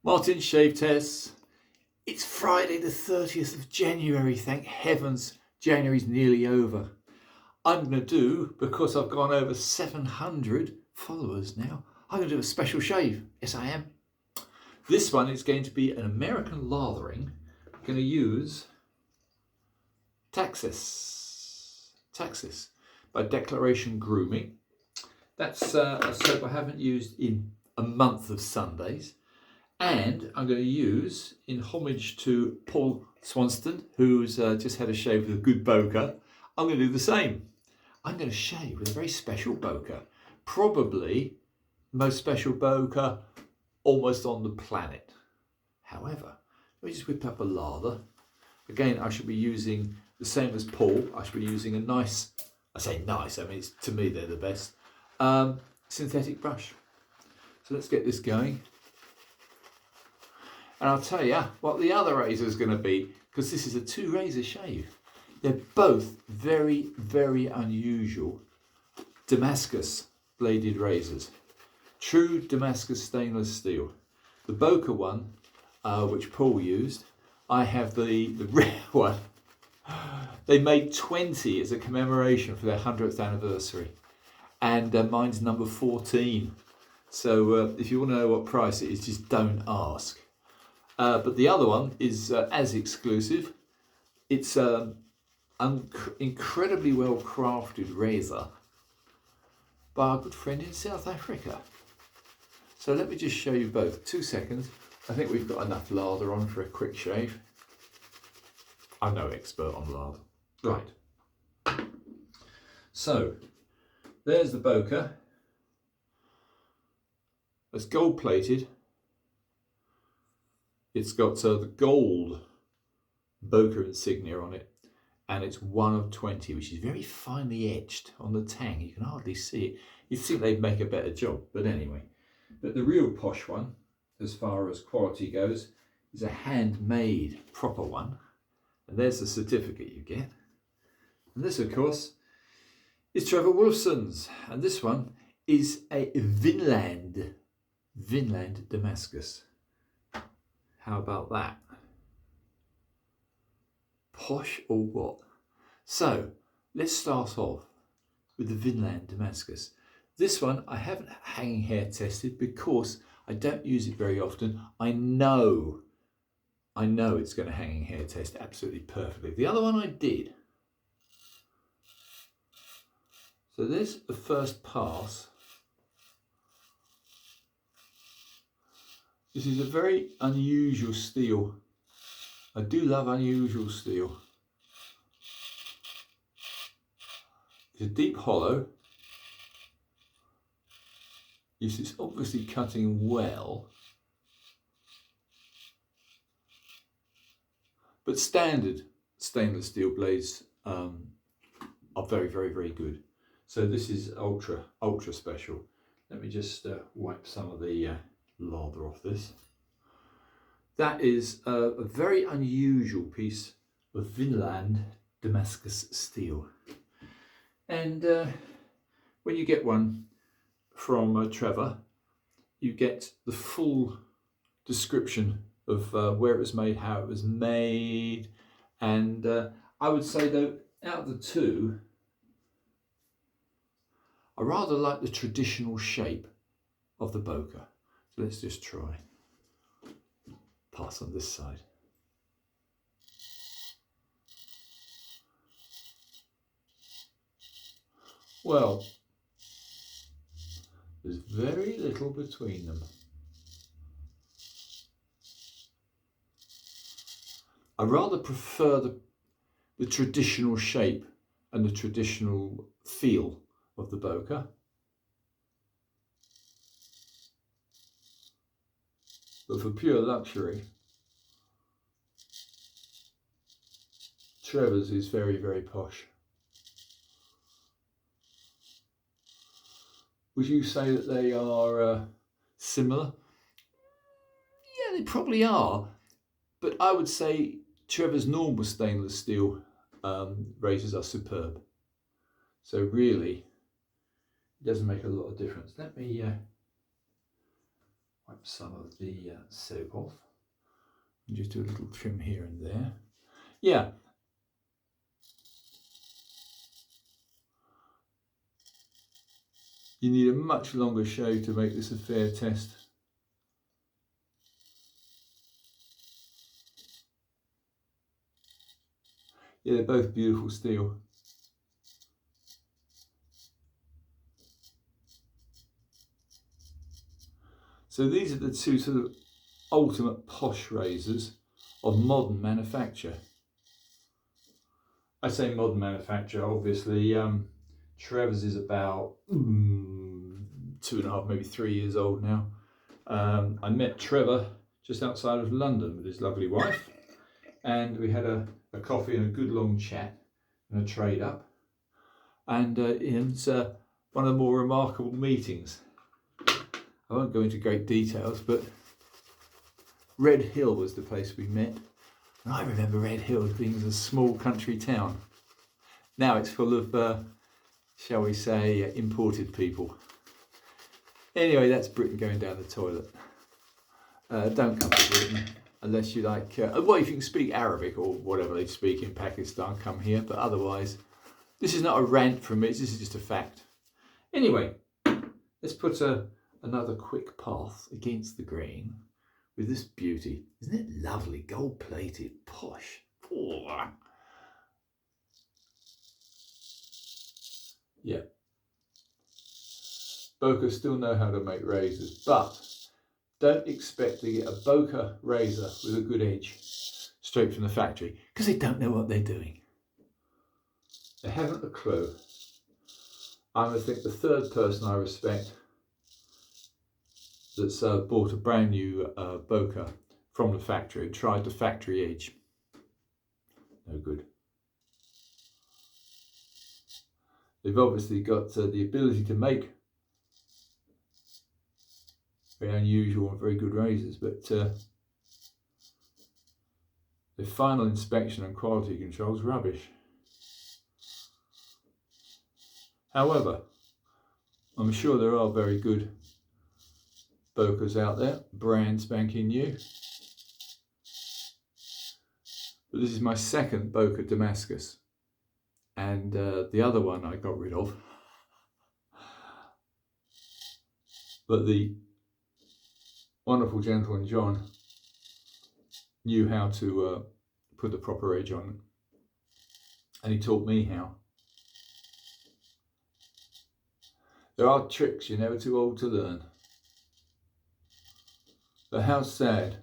Martin Shave Tests. It's Friday the 30th of January, thank heavens. January's nearly over. I'm going to do, because I've gone over 700 followers now, I'm going to do a special shave. Yes, I am. This one is going to be an American lathering. I'm going to use Taxis by Declaration Grooming. That's a soap I haven't used in a month of Sundays. And I'm going to use, in homage to Paul Swanston, who's just had a shave with a good bokeh, I'm going to do the same. I'm going to shave with a very special bokeh. Probably the most special bokeh almost on the planet. However, let me just whip up a lather. Again, I should be using the same as Paul. I should be using a nice, I say nice, I mean, to me they're the best, synthetic brush. So let's get this going. And I'll tell you what the other razor is going to be, because this is a 2-razor shave. They're both very, very unusual Damascus bladed razors. True Damascus stainless steel. The bokeh one, which Paul used, I have the rare one. They made 20 as a commemoration for their 100th anniversary. And mine's number 14. So if you want to know what price it is, just don't ask. But the other one is as exclusive. It's an incredibly well crafted razor by our good friend in South Africa. So let me just show you both. 2 seconds. I think we've got enough lather on for a quick shave. I'm no expert on lather. Right. So there's the bokeh. It's gold plated. It's got the gold bokeh insignia on it, and it's 1 of 20, which is very finely etched on the tang. You can hardly see it. You'd think they'd make a better job, but anyway. But the real posh one, as far as quality goes, is a handmade proper one. And there's the certificate you get. And this, of course, is Trevor Wolfson's. And this one is a Vinland Damascus. How about that? Posh or what? So let's start off with the Vinland Damascus. This one I haven't hanging hair tested because I don't use it very often. I know it's going to hanging hair test absolutely perfectly. The other one I did. So there's the first pass. This is a very unusual steel. I do love unusual steel. It's a deep hollow. This is obviously cutting well. But standard stainless steel blades are very, very, very good. So this is ultra special. Let me just wipe some of the lather off this. That is a very unusual piece of Vinland Damascus steel. And when you get one from Trevor, you get the full description of where it was made, how it was made, and I would say though, out of the two, I rather like the traditional shape of the bokeh. So let's just try. Pass on this side. Well, there's very little between them. I rather prefer the traditional shape and the traditional feel of the bokeh. But for pure luxury, Trevor's is very, very posh. Would you say that they are similar? Yeah, they probably are. But I would say Trevor's normal stainless steel razors are superb. So really, it doesn't make a lot of difference. Let me Wipe some of the soap off and just do a little trim here and there. Yeah. You need a much longer shave to make this a fair test. Yeah, they're both beautiful steel. So these are the two sort of ultimate posh razors of modern manufacture. I say modern manufacture, obviously. Trevor's is about 2.5, maybe 3 years old now. I met Trevor just outside of London with his lovely wife, and we had a coffee and a good long chat and a trade up. And it's one of the more remarkable meetings. I won't go into great details, but Red Hill was the place we met. And I remember Red Hill as being a small country town. Now it's full of, shall we say, imported people. Anyway, that's Britain going down the toilet. Don't come to Britain unless you like, well, if you can speak Arabic or whatever they speak in Pakistan, come here. But otherwise, this is not a rant from me, this is just a fact. Anyway, let's put another quick path against the grain with this beauty. Isn't it lovely? Gold-plated, posh. Oh. Yeah. Bokeh still know how to make razors, but don't expect to get a Bokeh razor with a good edge straight from the factory, because they don't know what they're doing. They haven't a clue. I'm, I think, the third person I respect that's bought a brand new Bokeh from the factory and tried the factory edge. No good. They've obviously got the ability to make very unusual and very good razors, but the final inspection and quality control is rubbish. However, I'm sure there are very good Bokehs out there, brand spanking new. But this is my second Bokeh Damascus, and the other one I got rid of. But the wonderful gentleman John knew how to put the proper edge on it, and he taught me how. There are tricks you're never too old to learn. But how sad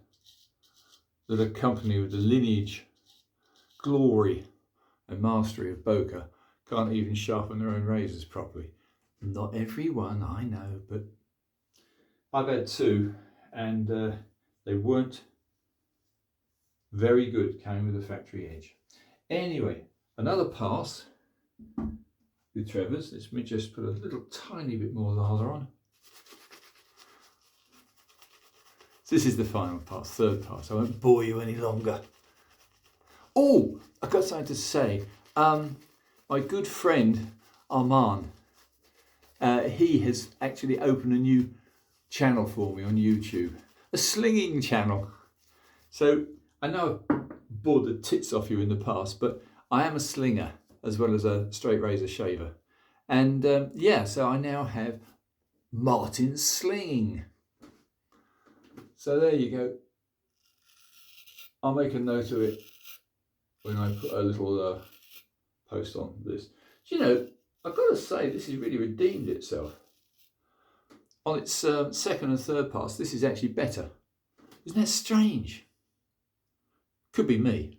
that a company with the lineage, glory and mastery of Bokeh can't even sharpen their own razors properly. Not every one, I know, but I've had two, and they weren't very good, came with a factory edge. Anyway, another pass with Trevor's. Let me just put a little tiny bit more lather on. So this is the final pass, third pass. I won't bore you any longer. Oh, I've got something to say. My good friend Arman, he has actually opened a new channel for me on YouTube, a slinging channel. So I know I've bored the tits off you in the past, but I am a slinger as well as a straight razor shaver. And yeah, so I now have Martin's Sling. So there you go. I'll make a note of it when I put a little post on this. Do you know, I've got to say, this has really redeemed itself. On its second and third pass, this is actually better. Isn't that strange? Could be me.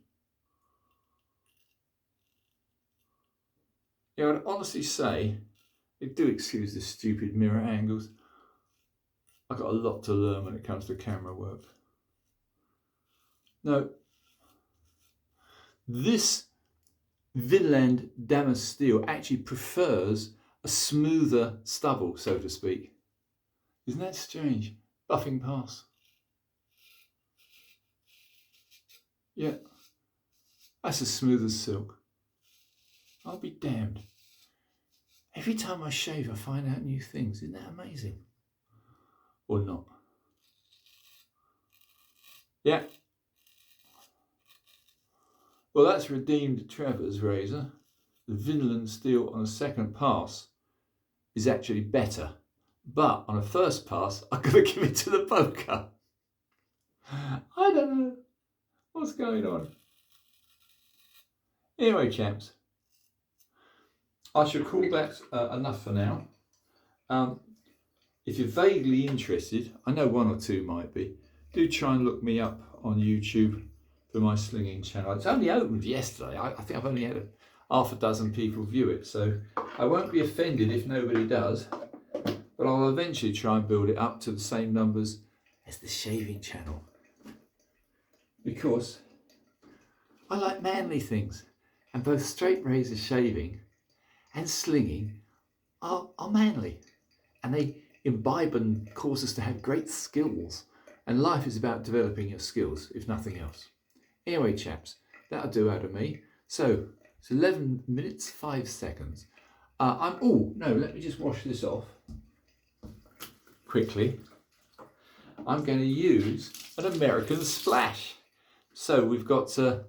Yeah, I'd honestly say, do excuse the stupid mirror angles. I've got a lot to learn when it comes to camera work. No, this Vinland Damasteel actually prefers a smoother stubble, so to speak. Isn't that strange? Buffing pass. Yeah, that's as smooth as silk. I'll be damned. Every time I shave, I find out new things. Isn't that amazing? Or not? Yeah. Well, that's redeemed Trevor's razor. The Vinland steel on a second pass is actually better. But on a first pass, I've got to give it to the poker. I don't know what's going on. Anyway, chaps, I shall call that enough for now. If you're vaguely interested, I know one or two might be, do try and look me up on YouTube for my slinging channel. It's only opened yesterday. I think I've only had half a dozen people view it, so I won't be offended if nobody does, but I'll eventually try and build it up to the same numbers as the shaving channel, because I like manly things, and both straight razor shaving and slinging are manly, and they imbibe and cause us to have great skills, and life is about developing your skills, if nothing else. Anyway, chaps, that'll do out of me. So it's 11 minutes 5 seconds. Oh no, let me just wash this off quickly. I'm going to use an American splash. So we've got a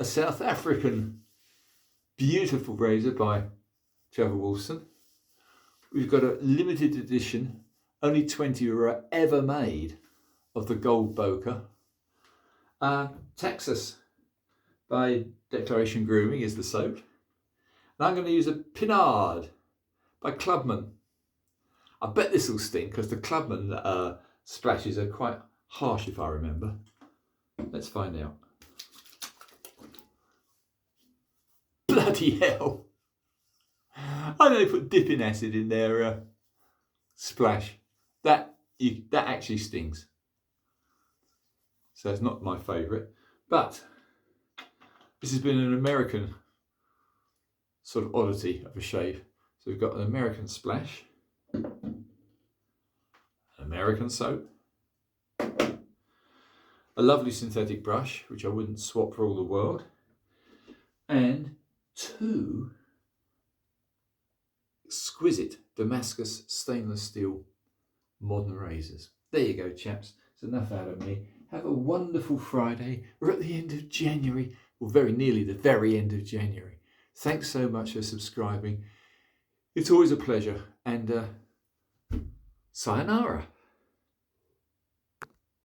South African beautiful razor by Trevor Wolfson. We've got a limited edition, only 20 were ever made, of the gold bokeh. Texas by Declaration Grooming is the soap. And I'm going to use a Pinard by Clubman. I bet this will sting because the Clubman splashes are quite harsh, if I remember. Let's find out. Bloody hell! I know they put dipping acid in their splash. That actually stings. So it's not my favourite, but this has been an American sort of oddity of a shave. So we've got an American splash, an American soap, a lovely synthetic brush, which I wouldn't swap for all the world, and 2 exquisite Damascus stainless steel modern razors. There you go, chaps. It's enough out of me. Have a wonderful Friday. We're at the end of January, or very nearly the very end of January. Thanks so much for subscribing. It's always a pleasure, and sayonara.